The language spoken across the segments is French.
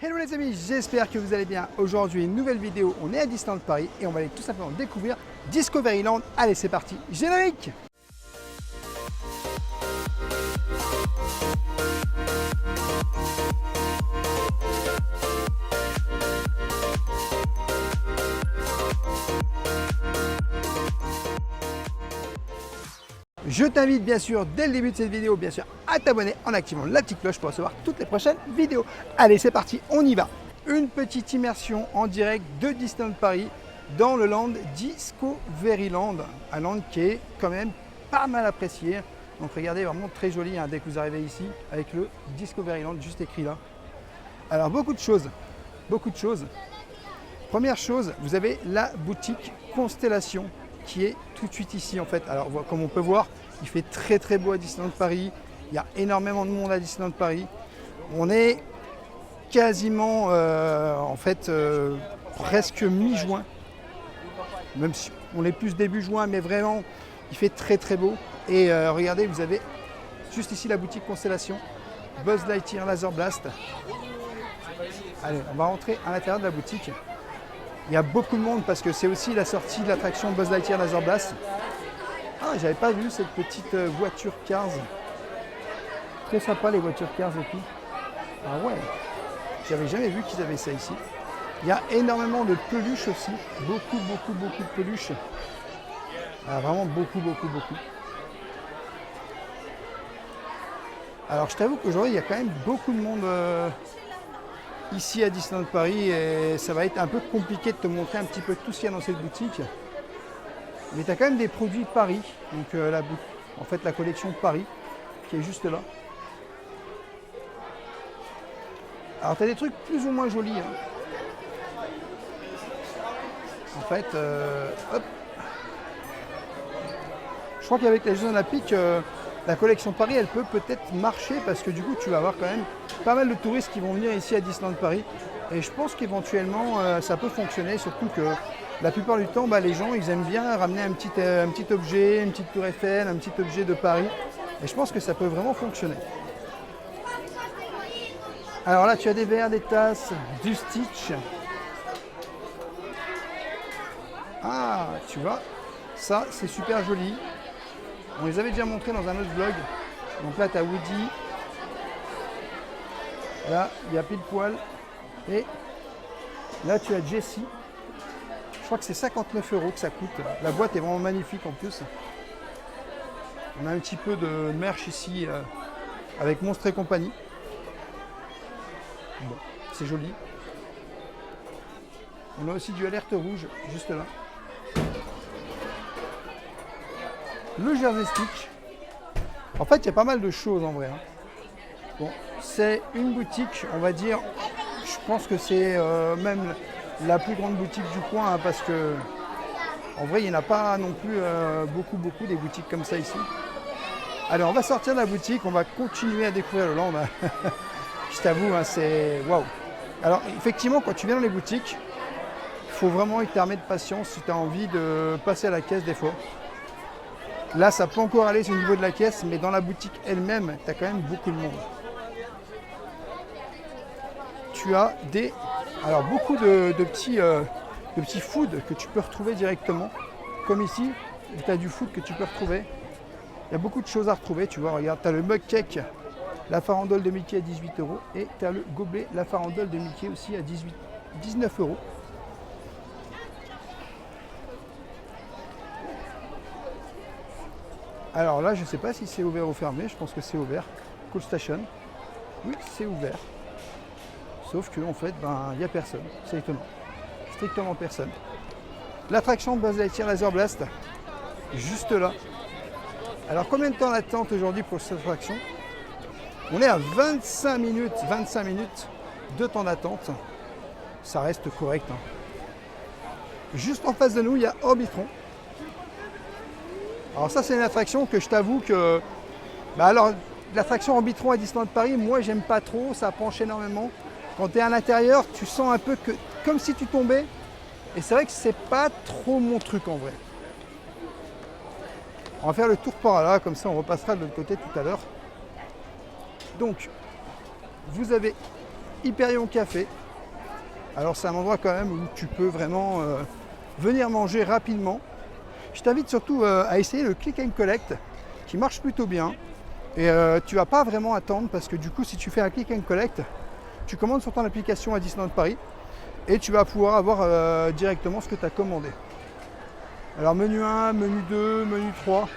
Hello les amis, j'espère que vous allez bien. Aujourd'hui, une nouvelle vidéo, on est à Disneyland Paris et on va aller tout simplement découvrir Discoveryland. Allez, c'est parti, générique! Je t'invite bien sûr, dès le début de cette vidéo, bien sûr, à t'abonner en activant la petite cloche pour recevoir toutes les prochaines vidéos. Allez, c'est parti, on y va. Une petite immersion en direct de Disneyland Paris dans le land Discoveryland. Un land qui est quand même pas mal apprécié. Donc regardez, vraiment très joli hein, dès que vous arrivez ici, avec le Discoveryland juste écrit là. Alors beaucoup de choses, beaucoup de choses. Première chose, vous avez la boutique Constellation qui est tout de suite ici en fait. Alors comme on peut voir, il fait très très beau à Disneyland Paris. Il y a énormément de monde à Disneyland Paris. On est quasiment en fait presque mi-juin. Même si on est plus début juin, mais vraiment il fait très très beau. Et regardez, vous avez juste ici la boutique Constellation, Buzz Lightyear Laser Blast. Allez, on va rentrer à l'intérieur de la boutique. Il y a beaucoup de monde parce que c'est aussi la sortie de l'attraction Buzz Lightyear Laser Blast. Ah, j'avais pas vu cette petite voiture Cars. Très sympa les voitures Cars et tout. Ah ouais, j'avais jamais vu qu'ils avaient ça ici. Il y a énormément de peluches aussi. Beaucoup de peluches. Ah, vraiment beaucoup. Alors je t'avoue qu'aujourd'hui il y a quand même beaucoup de monde ici à Disneyland Paris et ça va être un peu compliqué de te montrer un petit peu tout ce qu'il y a dans cette boutique. Mais tu as quand même des produits Paris, donc en fait la collection Paris qui est juste là. Alors tu as des trucs plus ou moins jolis. Hein. En fait, hop. Je crois qu'avec les Jeux Olympiques, la collection Paris, elle peut peut-être marcher parce que du coup, tu vas avoir quand même pas mal de touristes qui vont venir ici à Disneyland Paris. Et je pense qu'éventuellement, ça peut fonctionner, surtout que la plupart du temps, les gens, ils aiment bien ramener un petit objet, une petite tour Eiffel, un petit objet de Paris. Et je pense que ça peut vraiment fonctionner. Alors là, tu as des verres, des tasses, du Stitch. Ah, tu vois, ça, c'est super joli. On les avait déjà montrés dans un autre vlog. Donc là, tu as Woody. Là, il y a Pile Poil. Et là, tu as Jessie. Je crois que c'est 59 € que ça coûte. La boîte est vraiment magnifique en plus. On a un petit peu de merch ici avec Monstres et compagnie. Bon, c'est joli. On a aussi du Alerte Rouge juste là. Le Jersey Stitch. En fait, il y a pas mal de choses en vrai. Hein. Bon, c'est une boutique, on va dire, je pense que c'est même la plus grande boutique du coin, hein, parce que en vrai, il n'y en a pas non plus beaucoup des boutiques comme ça ici. Allez, on va sortir de la boutique, on va continuer à découvrir le land. Je t'avoue, hein, c'est waouh. Alors, effectivement, quand tu viens dans les boutiques, il faut vraiment être armé de patience si tu as envie de passer à la caisse des fois. Là, ça peut encore aller au niveau de la caisse, mais dans la boutique elle-même, tu as quand même beaucoup de monde. Tu as beaucoup de petits foods que tu peux retrouver directement. Comme ici, tu as du food que tu peux retrouver. Il y a beaucoup de choses à retrouver, tu vois. Regarde, tu as le mug cake, la farandole de Mickey à 18 € et tu as le gobelet, la farandole de Mickey aussi à 19 €. Alors là, je ne sais pas si c'est ouvert ou fermé, je pense que c'est ouvert. Cool Station. Oui, c'est ouvert. Sauf qu'en fait, il n'y a personne. C'est étonnant. Strictement personne. L'attraction Buzz Lightyear Laser Blast, juste là. Alors combien de temps d'attente aujourd'hui pour cette attraction? On est à 25 minutes de temps d'attente. Ça reste correct. Hein. Juste en face de nous, il y a Orbitron. Alors ça, c'est une attraction que je t'avoue que... alors, l'attraction Orbitron à Disneyland Paris, moi, j'aime pas trop, ça penche énormément. Quand tu es à l'intérieur, tu sens un peu comme si tu tombais. Et c'est vrai que c'est pas trop mon truc en vrai. On va faire le tour par là, comme ça on repassera de l'autre côté tout à l'heure. Donc, vous avez Hyperion Café. Alors c'est un endroit quand même où tu peux vraiment venir manger rapidement. Je t'invite surtout à essayer le click and collect qui marche plutôt bien. Et tu vas pas vraiment attendre parce que du coup si tu fais un click and collect, tu commandes sur ton application à Disneyland Paris et tu vas pouvoir avoir directement ce que tu as commandé. Alors menu 1, menu 2, menu 3,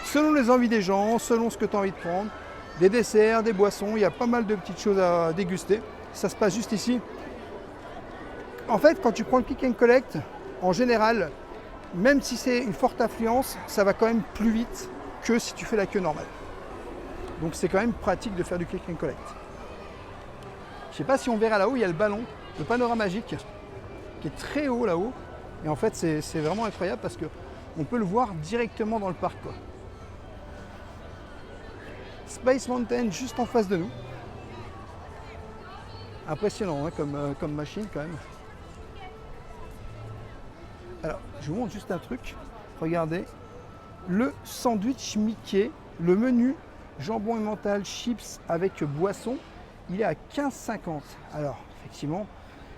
selon les envies des gens, selon ce que tu as envie de prendre. Des desserts, des boissons, il y a pas mal de petites choses à déguster. Ça se passe juste ici. En fait, quand tu prends le click and collect, en général, même si c'est une forte affluence, ça va quand même plus vite que si tu fais la queue normale. Donc c'est quand même pratique de faire du click and collect. Je ne sais pas si on verra là-haut, il y a le ballon, le panorama magique, qui est très haut là-haut. Et en fait, c'est vraiment incroyable parce qu'on peut le voir directement dans le parc, quoi. Space Mountain juste en face de nous. Impressionnant hein, comme machine quand même. Alors, je vous montre juste un truc. Regardez, le sandwich Mickey, le menu jambon emmental, chips avec boisson, il est à 15,50. Alors, effectivement,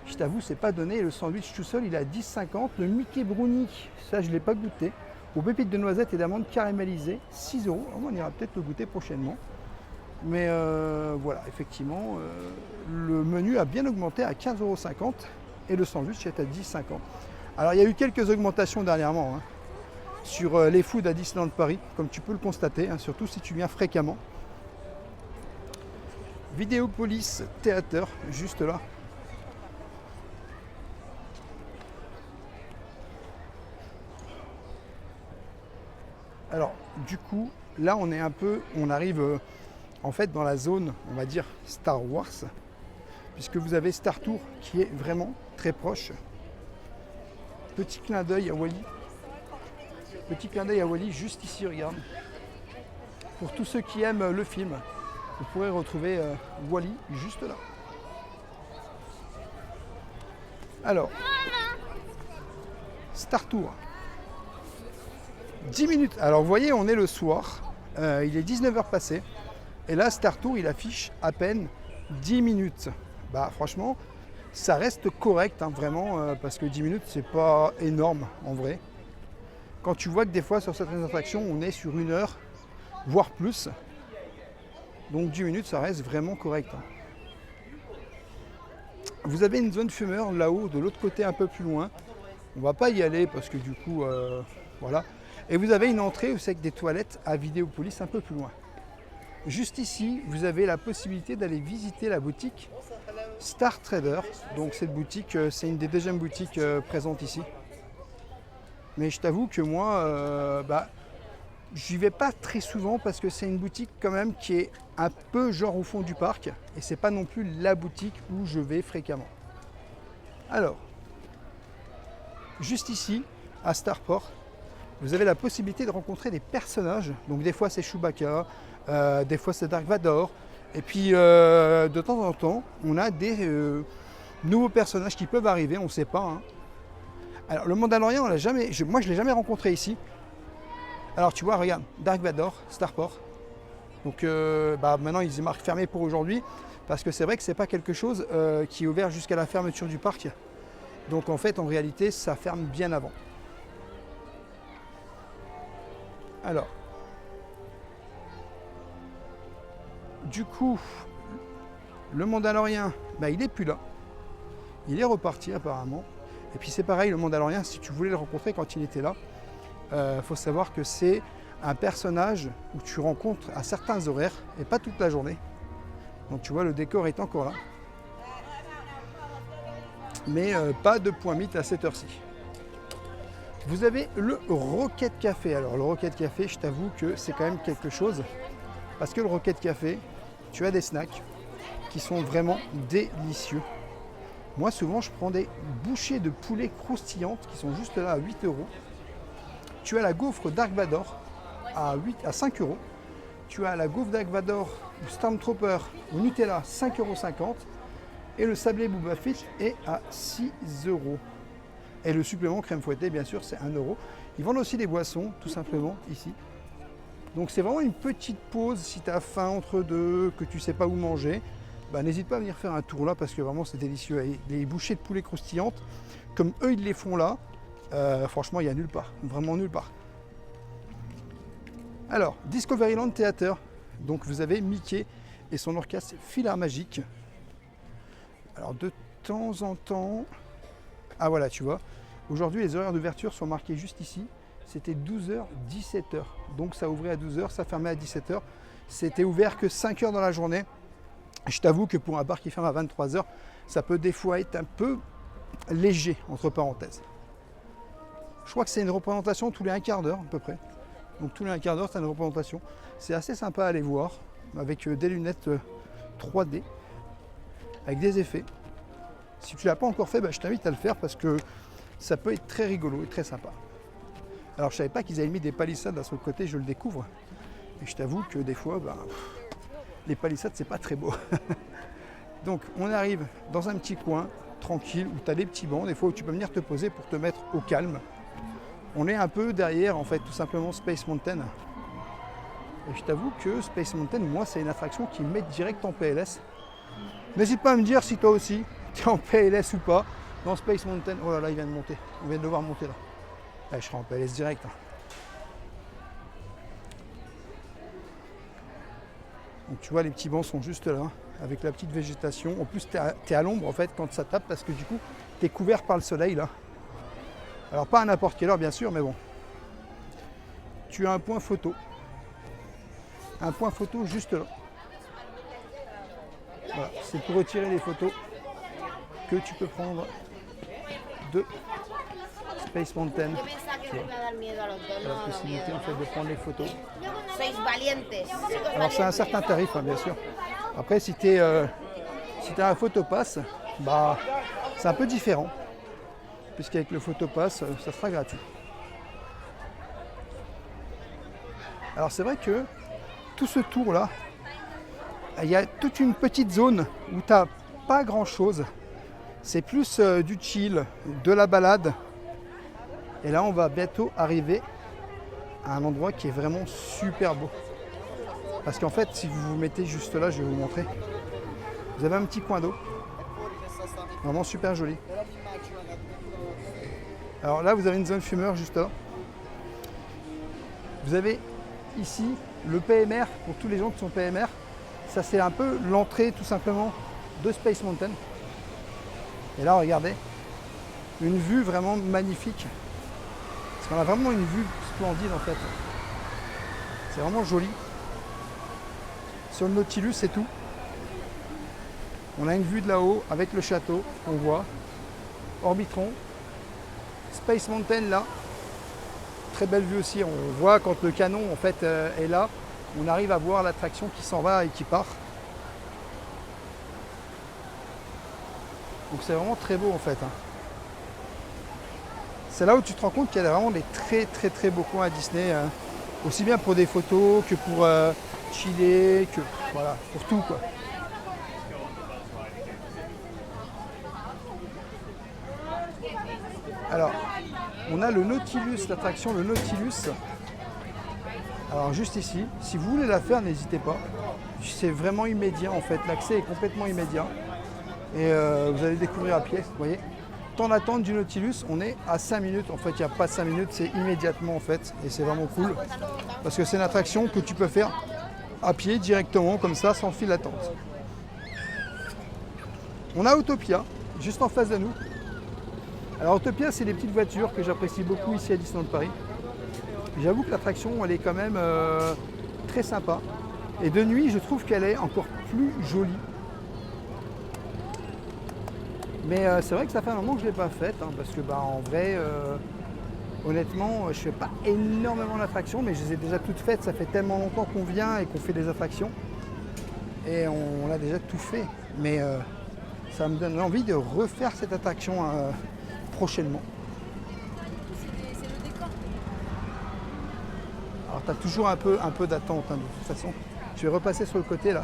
je t'avoue, c'est pas donné. Le sandwich tout seul, il est à 10,50. Le Mickey Brownie, ça, je ne l'ai pas goûté. Aux pépites de noisettes et d'amandes caramélisées, 6 €. On ira peut-être le goûter prochainement. Mais voilà, effectivement, le menu a bien augmenté à 15,50 € et le sandwich est à 10,50 €. Alors, il y a eu quelques augmentations dernièrement hein, sur les foods à Disneyland Paris, comme tu peux le constater, hein, surtout si tu viens fréquemment. Vidéopolis Theater, juste là. Alors, du coup, là, on arrive en fait dans la zone, on va dire, Star Wars, puisque vous avez Star Tour qui est vraiment très proche. Petit clin d'œil à Wally. Petit clin d'œil à Wally, juste ici, regarde. Pour tous ceux qui aiment le film, vous pourrez retrouver Wally juste là. Alors, Star Tour. 10 minutes. Alors vous voyez, on est le soir, il est 19h passé, et là Star Tour il affiche à peine 10 minutes. Bah franchement, ça reste correct, hein, vraiment, parce que 10 minutes c'est pas énorme en vrai. Quand tu vois que des fois sur certaines attractions on est sur 1 heure, voire plus, donc 10 minutes ça reste vraiment correct. Hein. Vous avez une zone fumeur là-haut, de l'autre côté un peu plus loin. On va pas y aller parce que du coup, voilà. Et vous avez une entrée où c'est avec des toilettes à Vidéopolis un peu plus loin. Juste ici, vous avez la possibilité d'aller visiter la boutique Star Trader. Donc cette boutique, c'est une des deuxièmes boutiques présentes ici. Mais je t'avoue que moi, j'y vais pas très souvent parce que c'est une boutique quand même qui est un peu genre au fond du parc. Et c'est pas non plus la boutique où je vais fréquemment. Alors, juste ici, à Starport, vous avez la possibilité de rencontrer des personnages. Donc des fois c'est Chewbacca, des fois c'est Dark Vador. Et puis de temps en temps, on a des nouveaux personnages qui peuvent arriver, on ne sait pas. Hein. Alors le Mandalorian, moi je ne l'ai jamais rencontré ici. Alors tu vois, regarde, Dark Vador, Starport. Donc maintenant ils marquent fermé pour aujourd'hui. Parce que c'est vrai que c'est pas quelque chose qui est ouvert jusqu'à la fermeture du parc. Donc en fait, en réalité, ça ferme bien avant. Alors, du coup, le Mandalorien, il n'est plus là. Il est reparti apparemment. Et puis c'est pareil, le Mandalorien, si tu voulais le rencontrer quand il était là, faut savoir que c'est un personnage où tu rencontres à certains horaires et pas toute la journée. Donc tu vois, le décor est encore là. Mais pas de point mythe à cette heure-ci. Vous avez le Rocket Café. Alors le Rocket Café, je t'avoue que c'est quand même quelque chose. Parce que le Rocket Café, tu as des snacks qui sont vraiment délicieux. Moi souvent je prends des bouchées de poulet croustillantes qui sont juste là à 8 €. Tu as la gaufre Dark Vador à 5 €. Tu as la gaufre Dark Vador ou Stormtrooper au Nutella 5,50 €. Et le sablé Boba Fett est à 6 €. Et le supplément crème fouettée, bien sûr, c'est 1 €. Ils vendent aussi des boissons, tout simplement, ici. Donc c'est vraiment une petite pause si tu as faim entre deux, que tu ne sais pas où manger. bah, n'hésite pas à venir faire un tour là parce que vraiment c'est délicieux. Et les bouchées de poulet croustillantes, comme eux ils les font là, franchement il n'y a nulle part, vraiment nulle part. Alors, Discoveryland Theater, donc vous avez Mickey et son orchestre Philharmagique. Alors de temps en temps, ah voilà tu vois, aujourd'hui les horaires d'ouverture sont marqués juste ici, c'était 12h, 17h, donc ça ouvrait à 12h, ça fermait à 17h, c'était ouvert que 5 heures dans la journée. Je t'avoue que pour un bar qui ferme à 23h, ça peut des fois être un peu léger, entre parenthèses. Je crois que c'est une représentation tous les un quart d'heure à peu près. Donc tous les un quart d'heure, c'est une représentation. C'est assez sympa à aller voir, avec des lunettes 3D, avec des effets. Si tu ne l'as pas encore fait, bah, je t'invite à le faire parce que ça peut être très rigolo et très sympa. Alors je ne savais pas qu'ils avaient mis des palissades à ce côté, je le découvre. Et je t'avoue que des fois, bah, les palissades, c'est pas très beau. Donc on arrive dans un petit coin, tranquille, où tu as des petits bancs, des fois où tu peux venir te poser pour te mettre au calme. On est un peu derrière, en fait, tout simplement Space Mountain. Et je t'avoue que Space Mountain, moi, c'est une attraction qui me met direct en PLS. N'hésite pas à me dire si toi aussi, tu es en PLS ou pas. Dans Space Mountain, oh là là, il vient de monter. On vient de le voir monter là. Là, je serai en PLS direct. Hein. Donc tu vois, les petits bancs sont juste là, avec la petite végétation. En plus, tu es à l'ombre, en fait, quand ça tape, parce que du coup, tu es couvert par le soleil, là. Alors pas à n'importe quelle heure bien sûr, mais bon. Tu as un point photo. Un point photo juste là. Voilà, c'est pour retirer les photos que tu peux prendre de Space Mountain. Tu vois. La possibilité en fait de prendre les photos. Alors c'est un certain tarif hein, bien sûr. Après si tu as un photopass, bah c'est un peu différent. Puisqu'avec le photopass, ça sera gratuit. Alors c'est vrai que tout ce tour-là, il y a toute une petite zone où tu n'as pas grand-chose. C'est plus du chill, de la balade. Et là, on va bientôt arriver à un endroit qui est vraiment super beau. Parce qu'en fait, si vous vous mettez juste là, je vais vous montrer. Vous avez un petit coin d'eau. Vraiment super joli. Alors là, vous avez une zone fumeur juste là. Vous avez ici le PMR, pour tous les gens qui sont PMR. Ça, c'est un peu l'entrée tout simplement de Space Mountain. Et là, regardez, une vue vraiment magnifique. Parce qu'on a vraiment une vue splendide en fait. C'est vraiment joli. Sur le Nautilus, c'est tout. On a une vue de là-haut avec le château qu'on voit. Orbitron. Space Mountain là, très belle vue aussi, on voit quand le canon en fait est là, on arrive à voir l'attraction qui s'en va et qui part. Donc c'est vraiment très beau en fait. Hein. C'est là où tu te rends compte qu'il y a vraiment des très beaux coins à Disney, hein. Aussi bien pour des photos que pour chiller, que voilà, pour tout quoi. Alors, on a le Nautilus, l'attraction le Nautilus. Alors juste ici, si vous voulez la faire, n'hésitez pas. C'est vraiment immédiat en fait, l'accès est complètement immédiat. Et vous allez découvrir à pied, vous voyez. Temps d'attente du Nautilus, on est à 5 minutes. En fait, il n'y a pas 5 minutes, c'est immédiatement en fait. Et c'est vraiment cool. Parce que c'est une attraction que tu peux faire à pied directement, comme ça, sans fil d'attente. On a Autopia, juste en face de nous. Alors Autopia, c'est des petites voitures que j'apprécie beaucoup ici à Disneyland Paris. J'avoue que l'attraction, elle est quand même très sympa. Et de nuit, je trouve qu'elle est encore plus jolie. Mais c'est vrai que ça fait un moment que je ne l'ai pas faite, hein, parce que en vrai, honnêtement, je ne fais pas énormément d'attractions, mais je les ai déjà toutes faites. Ça fait tellement longtemps qu'on vient et qu'on fait des attractions. Et on a déjà tout fait. Mais ça me donne envie de refaire cette attraction prochainement. Alors tu as toujours un peu d'attente hein, de toute façon. Je vais repasser sur le côté là,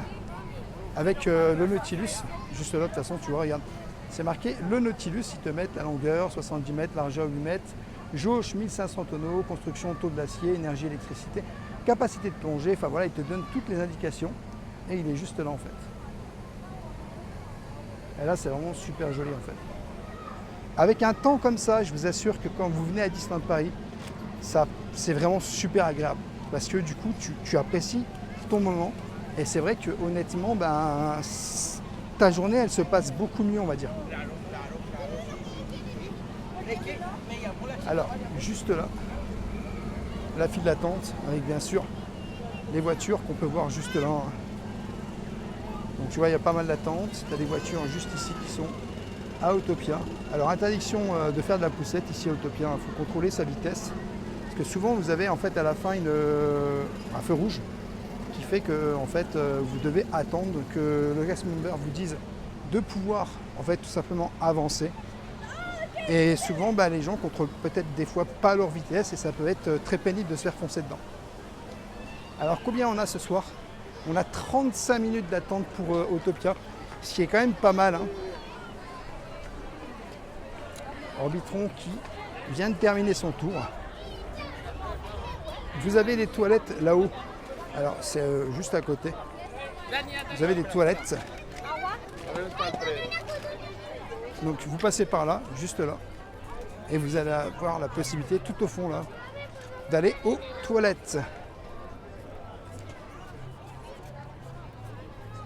avec le Nautilus, juste là de toute façon, tu vois, regarde. C'est marqué le Nautilus, ils te mettent la longueur, 70 mètres, largeur 8 mètres, jauge 1500 tonneaux, construction taux d'acier, énergie, électricité, capacité de plongée, enfin voilà, ils te donnent toutes les indications et il est juste là en fait. Et là, c'est vraiment super joli en fait. Avec un temps comme ça, je vous assure que quand vous venez à Disneyland Paris, c'est vraiment super agréable. Parce que du coup, tu apprécies ton moment. Et c'est vrai que honnêtement, ta journée, elle se passe beaucoup mieux, on va dire. Alors, juste là, la file d'attente, avec bien sûr les voitures qu'on peut voir juste là. Donc tu vois, il y a pas mal d'attentes. Tu as des voitures juste ici qui sont à Autopia. Alors, interdiction de faire de la poussette ici à Autopia. Il faut contrôler sa vitesse. Parce que souvent, vous avez en fait à la fin un feu rouge qui fait que en fait, vous devez attendre que le cast member vous dise de pouvoir en fait tout simplement avancer. Et souvent, les gens contrôlent peut-être des fois pas leur vitesse et ça peut être très pénible de se faire foncer dedans. Alors combien on a ce soir? On a 35 minutes d'attente pour Autopia, ce qui est quand même pas mal. Hein. Orbitron qui vient de terminer son tour. Vous avez les toilettes là-haut. Alors c'est juste à côté. Vous avez des toilettes. Donc vous passez par là, juste là. Et vous allez avoir la possibilité tout au fond là d'aller aux toilettes.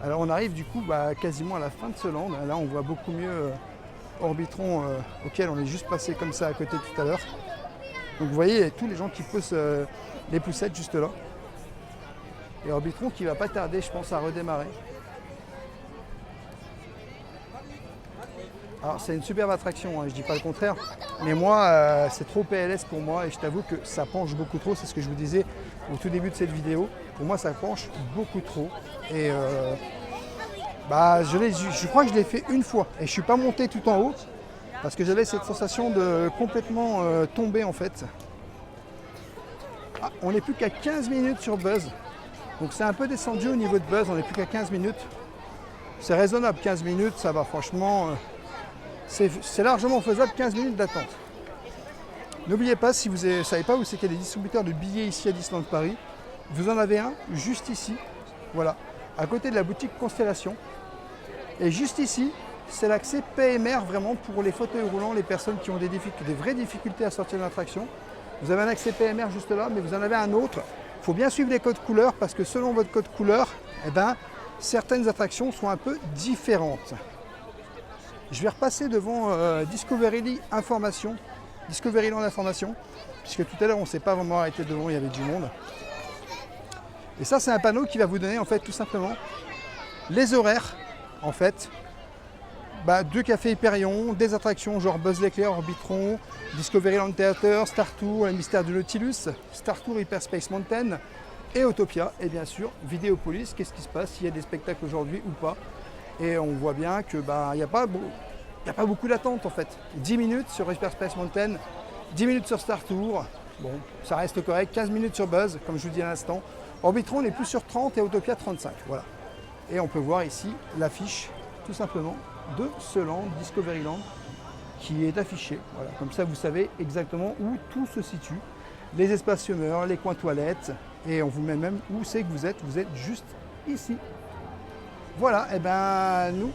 Alors on arrive du coup quasiment à la fin de ce land. Là on voit beaucoup mieux Orbitron auquel on est juste passé comme ça à côté tout à l'heure. Donc vous voyez tous les gens qui posent les poussettes juste là. Et Orbitron qui va pas tarder je pense à redémarrer. Alors c'est une superbe attraction, hein, je dis pas le contraire. Mais moi c'est trop PLS pour moi et je t'avoue que ça penche beaucoup trop. C'est ce que je vous disais au tout début de cette vidéo. Pour moi ça penche beaucoup trop. Et je crois que je l'ai fait une fois et je suis pas monté tout en haut parce que j'avais cette sensation de complètement tomber en fait. Ah, on n'est plus qu'à 15 minutes sur Buzz. Donc c'est un peu descendu au niveau de Buzz, on n'est plus qu'à 15 minutes. C'est raisonnable, 15 minutes, ça va franchement. C'est largement faisable, 15 minutes d'attente. N'oubliez pas, si vous ne savez pas où c'est qu'il y a des distributeurs de billets ici à Disneyland Paris, vous en avez un juste ici, voilà, à côté de la boutique Constellation. Et juste ici, c'est l'accès PMR vraiment pour les fauteuils roulants, les personnes qui ont des vraies difficultés à sortir de l'attraction. Vous avez un accès PMR juste là, mais vous en avez un autre. Il faut bien suivre les codes couleurs parce que selon votre code couleur, certaines attractions sont un peu différentes. Je vais repasser devant Discoveryland Information, puisque tout à l'heure on ne s'est pas vraiment arrêté devant, il y avait du monde. Et ça c'est un panneau qui va vous donner en fait tout simplement les horaires en fait de Café Hyperion, des attractions genre Buzz l'éclair, Orbitron, Discoveryland Theater, Star Tour, le mystère du Nautilus, Star Tour Hyperspace Mountain et Autopia. Et bien sûr Vidéopolis, qu'est-ce qui se passe, s'il y a des spectacles aujourd'hui ou pas. Et on voit bien que il n'y a pas beaucoup d'attente en fait. 10 minutes sur Hyperspace Mountain, 10 minutes sur Star Tour, bon, ça reste correct, 15 minutes sur Buzz, comme je vous dis à l'instant. Orbitron on est plus sur 30 et Autopia 35, voilà. Et on peut voir ici l'affiche, tout simplement, de ce land, Discoveryland, qui est affiché. Voilà, comme ça vous savez exactement où tout se situe. Les espaces fumeurs, les coins toilettes, et on vous met même où c'est que vous êtes juste ici. Voilà, et nous,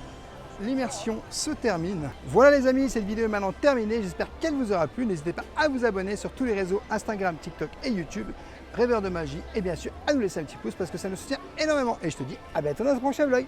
l'immersion se termine. Voilà les amis, cette vidéo est maintenant terminée. J'espère qu'elle vous aura plu. N'hésitez pas à vous abonner sur tous les réseaux Instagram, TikTok et YouTube. Rêveur de magie. Et bien sûr, à nous laisser un petit pouce parce que ça nous soutient énormément. Et je te dis à bientôt dans un prochain vlog.